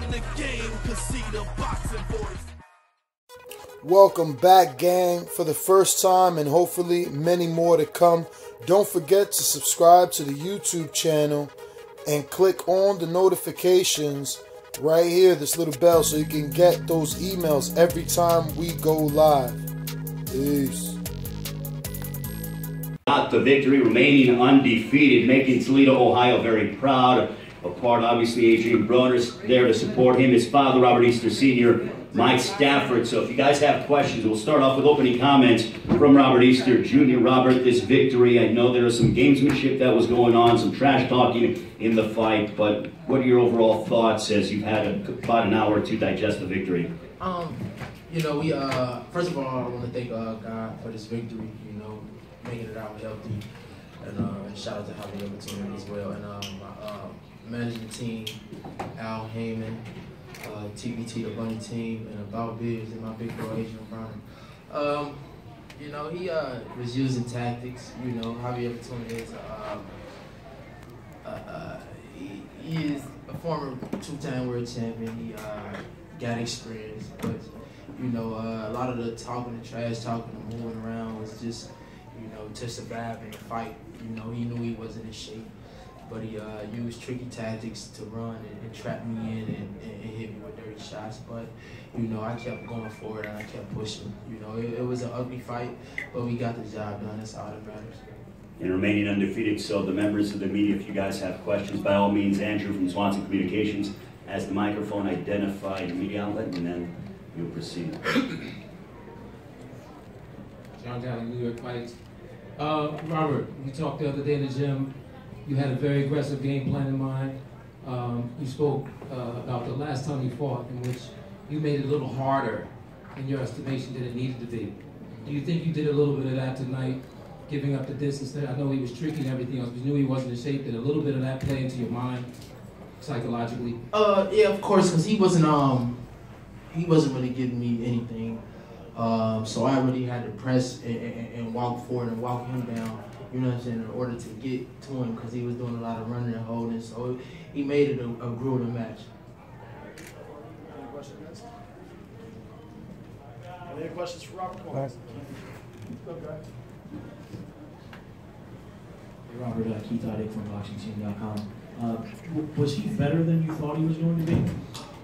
in the game, cause see the boxing voice. Welcome back, gang, for the first time and hopefully many more to come. Don't forget to subscribe to the YouTube channel and click on the notifications right here, this little bell, so you can get those emails every time we go live. Peace. Got the victory, remaining undefeated, making Toledo, Ohio very proud. A part, obviously, Adrian Broders there to support him. His father, Robert Easter Sr., Mike Stafford. So if you guys have questions, we'll start off with opening comments from Robert Easter Jr. Robert, this victory, I know there was some gamesmanship that was going on, some trash talking in the fight, but what are your overall thoughts as you've had about an hour to digest the victory? You know, we first of all, I want to thank God for this victory. You know, making it out healthy, and shout out to Javier Fortuna as well, and my management team, Al Heyman, TBT, the Bunny team, and About Biz, and my big bro Adrian Brown. You know, he was using tactics. You know, Javier Fortuna is he is a former two-time world champion. He got experience, but you know, a lot of the talking, the trash talking, and moving around was just, you know, to survive in the fight. You know, he knew he wasn't in shape, but he used tricky tactics to run and trap me in and hit me with dirty shots. But, you know, I kept going forward and I kept pushing. You know, it was an ugly fight, but we got the job done. That's all that matters. And remaining undefeated, so the members of the media, if you guys have questions, by all means, Andrew from Swanson Communications has the microphone, identify your media outlet, and then you'll proceed. John Downey, New York Fights. Robert, we talked the other day in the gym. You had a very aggressive game plan in mind. You spoke about the last time you fought, in which you made it a little harder in your estimation than it needed to be. Do you think you did a little bit of that tonight, giving up the distance there? I know he was tricky and everything else, but you knew he wasn't in shape. Did a little bit of that play into your mind, psychologically? Yeah, of course, because he wasn't really giving me anything. So I really had to press and walk forward and walk him down, you know what I'm saying, in order to get to him, because he was doing a lot of running and holding. So he made it a grueling match. Any questions, guys? Any questions for Robert Cole? Okay. Hey Robert, Keith Odick from ThaBoxingvoice.com. Was he better than you thought he was going to be?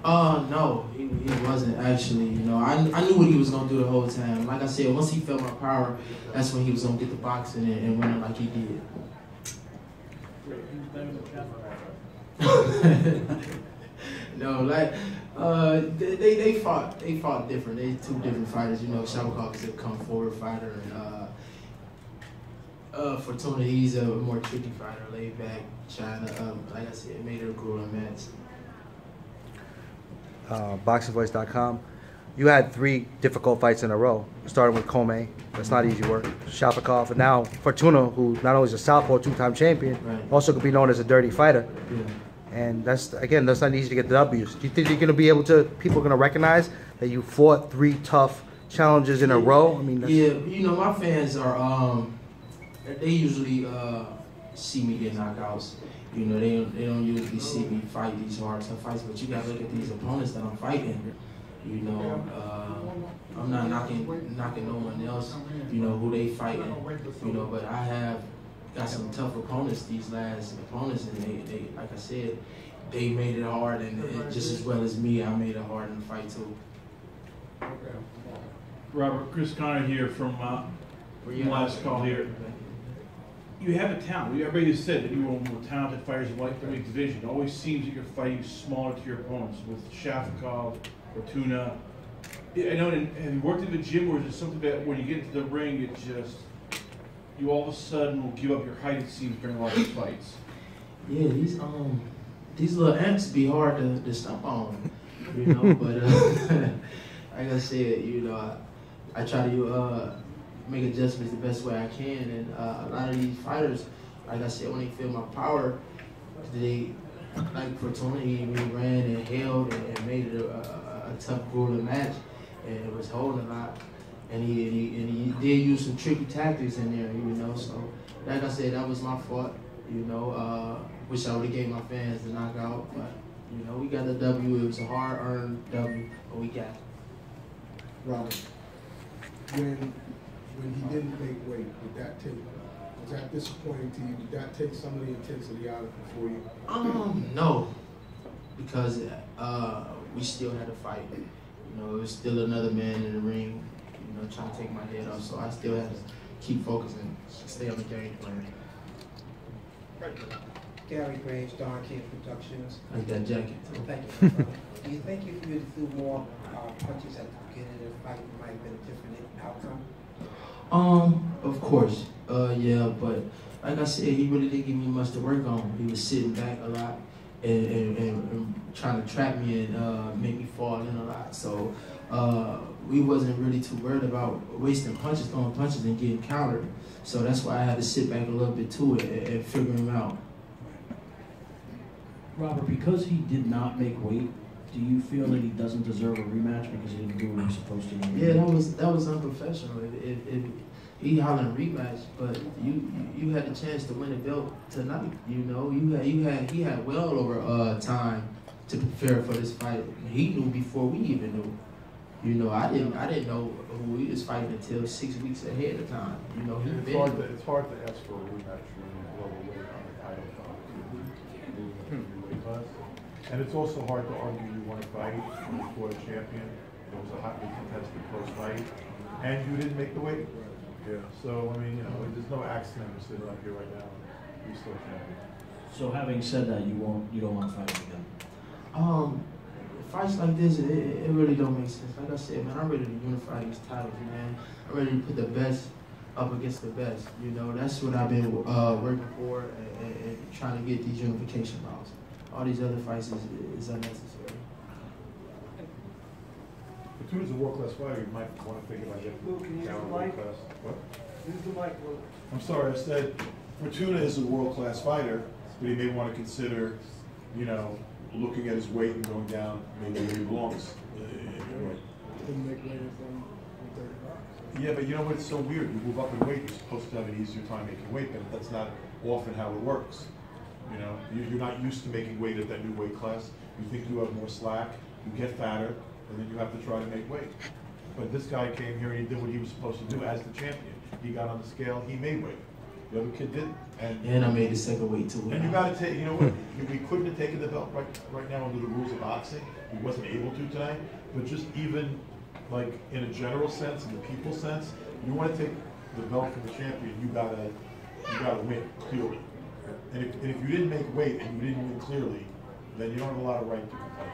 No, he wasn't actually. You know, I knew what he was gonna do the whole time. Like I said, once he felt my power, that's when he was gonna get the boxing and win it like he did. No, like they fought different. They two different fighters. You know, Shabakov is a come forward fighter, and Fortuna, he's a more tricky fighter, laid back, trying to like I said, made it a grueling match. ThaBoxingvoice.com. You had 3 difficult fights in a row, starting with Comey. That's not easy work. Shabakov, and now Fortuna, who not only is a southpaw 2-time champion, also could be known as a dirty fighter. Yeah. And that's not easy to get the W's. Do you think you're going to be able to? People are going to recognize that you fought 3 tough challenges in a row? I mean, yeah, you know, my fans are they usually see me get knockouts. You know, they don't usually see me fight these hard, tough fights, but you gotta look at these opponents that I'm fighting. You know, I'm not knocking no one else, you know, who they fighting, you know, but I have got some tough opponents, these last opponents, and they like I said, they made it hard, and just as well as me, I made it hard in the fight too. Robert, Chris Conner here from last call here. You have a talent. Everybody has said that you were one of the more talented fighters in lightweight division. It always seems that you're fighting smaller to your opponents with Shabakov, Fortuna. I know, have you worked in the gym, or is it something that when you get into the ring, it just, you all of a sudden will give up your height, it seems, during a lot of these fights? Yeah, these little amps be hard to stomp on, you know, but like I said, you know, I try to make adjustments the best way I can, and a lot of these fighters, like I said, when they feel my power, they, like Fortuna, he ran and held and made it a tough, grueling match, and it was holding a lot, and he did use some tricky tactics in there, you know. So, like I said, that was my fault, you know. Wish I would have gave my fans the knockout, but you know, we got the W. It was a hard-earned W, but we got it. Robert, when he didn't make weight, was that disappointing to you? Did that take some of the intensity out of it for you? No, because we still had to fight. You know, it was still another man in the ring, you know, trying to take my head off. So I still had to keep focusing, stay on the game plan. Gary Graves, Don King Productions. I like that jacket. Thank you, my brother. Do you think if you had threw more punches at the beginning of the fight, it might have been a different outcome? Of course. Yeah, but like I said, he really didn't give me much to work on. He was sitting back a lot and trying to trap me and make me fall in a lot. So we wasn't really too worried about wasting punches, throwing punches and getting countered. So that's why I had to sit back a little bit to it and figure him out. Robert, because he did not make weight, do you feel that he doesn't deserve a rematch because he didn't do what he was supposed to do? Yeah, that was unprofessional. He hollering rematch, but you had the chance to win the belt tonight. You know, he had well over time to prepare for this fight. He knew before we even knew. You know, I didn't know who he was fighting until 6 weeks ahead of time. You know, it's hard to ask for a rematch when you blow away on the title class. And it's also hard to argue you won a fight when you fought a champion. It was a hotly contested close fight, and you didn't make the weight. Yeah. So I mean, you know, there's no accident we're sitting up here right now. You're still champion. So having said that, you don't want to fight again. Fights like this, it really don't make sense. Like I said, man, I'm ready to unify these titles, man. I'm ready to put the best up against the best. You know, that's what I've been working for and trying to get these unification bouts. All these other fights is unnecessary. Fortuna's a world-class fighter. You might want to think about getting down world-class. What? Use the mic, Luke. I'm sorry, I said Fortuna is a world-class fighter, but he may want to consider, you know, looking at his weight and going down maybe where he belongs. Didn't make weight from 35. Yeah, but you know what? It's so weird. You move up in weight, you're supposed to have an easier time making weight, but that's not often how it works. You know, you're not used to making weight at that new weight class. You think you have more slack, you get fatter, and then you have to try to make weight. But this guy came here and he did what he was supposed to do as the champion. He got on the scale, he made weight. The other kid didn't. And I made the second weight too. And you got to take, you know what? We couldn't have taken the belt right now under the rules of boxing. We wasn't able to tonight. But just even like in a general sense, in the people sense, you want to take the belt from the champion, you gotta win clearly. And if you didn't make weight and you didn't win clearly, then you don't have a lot of right to complain.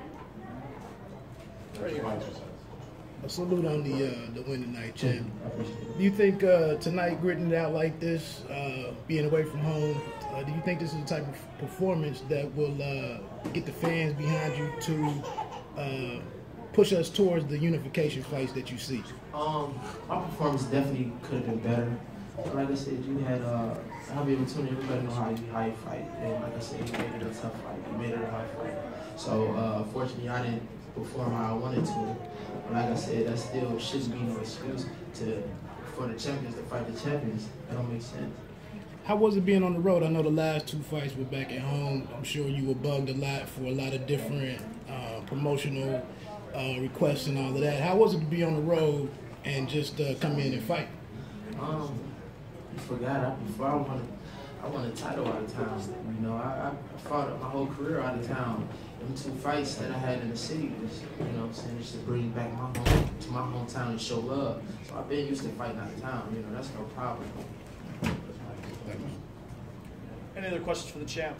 That's my 2 cents. A salute on the win tonight, champ. Do you think tonight, gritting it out like this, being away from home, do you think this is the type of performance that will get the fans behind you to push us towards the unification fights that you see? My performance definitely could have been better. Like I said, you had Javier Fortuna. Everybody know how you fight, and like I said, he made it a tough fight. He made it a hard fight. So fortunately, I didn't perform how I wanted to. But like I said, that still shouldn't be no excuse for the champions to fight the champions. That don't make sense. How was it being on the road? I know the last 2 fights were back at home. I'm sure you were bugged a lot for a lot of different promotional requests and all of that. How was it to be on the road and just come in and fight? You forgot. Before I won a title out of town. You know, I fought my whole career out of town. Them 2 fights that I had in the city was, you know what I'm saying, just to bring back my home to my hometown and show love. So I've been used to fighting out of town. You know, that's no problem. Any other questions for the champ?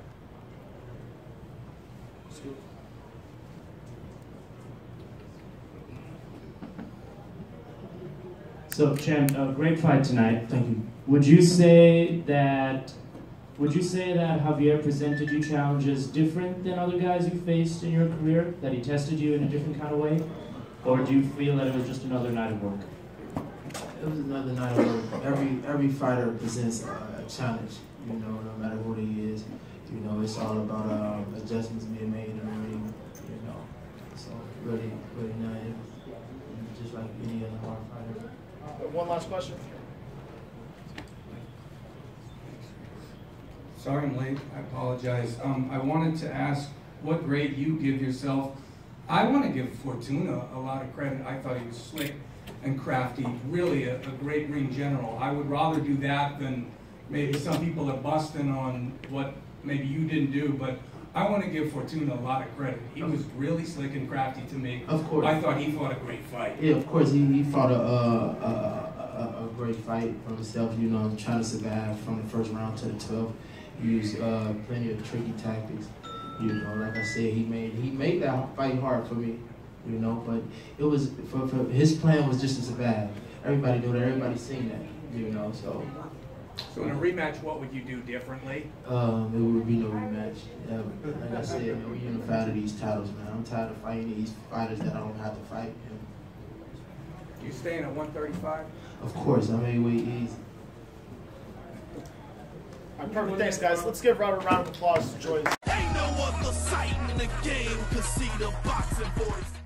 So, champ, great fight tonight. Thank you. Would you say that Javier presented you challenges different than other guys you faced in your career? That he tested you in a different kind of way? Or do you feel that it was just another night of work? It was another night of work. Every fighter presents a challenge, you know, no matter who he is. You know, it's all about adjustments being made in the ring, you know. So really, really nice. Just like any other hard fighter. One last question. Sorry I'm late, I apologize. I wanted to ask what grade you give yourself. I want to give Fortuna a lot of credit. I thought he was slick and crafty, really a great ring general. I would rather do that than maybe some people are busting on what maybe you didn't do, but I want to give Fortuna a lot of credit. He was really slick and crafty to me. Of course. I thought he fought a great fight. Yeah, of course, he fought a great fight for himself, you know, trying to survive from the first round to the 12th. He used plenty of tricky tactics. You know, like I said, he made that fight hard for me, you know, but it was, for his plan was just to survive. Everybody knew that, everybody seen that, you know, so. So in a rematch, what would you do differently? It would be no rematch. Like I said, we're unified of these titles, man. I'm tired of fighting these fighters that I don't have to fight. You staying at 135? Of course, I mean, easy. All right, perfect. Thanks, guys. Let's give Robert a round of applause. Enjoy. Ain't no other sight in the game, cause see the boxing voice.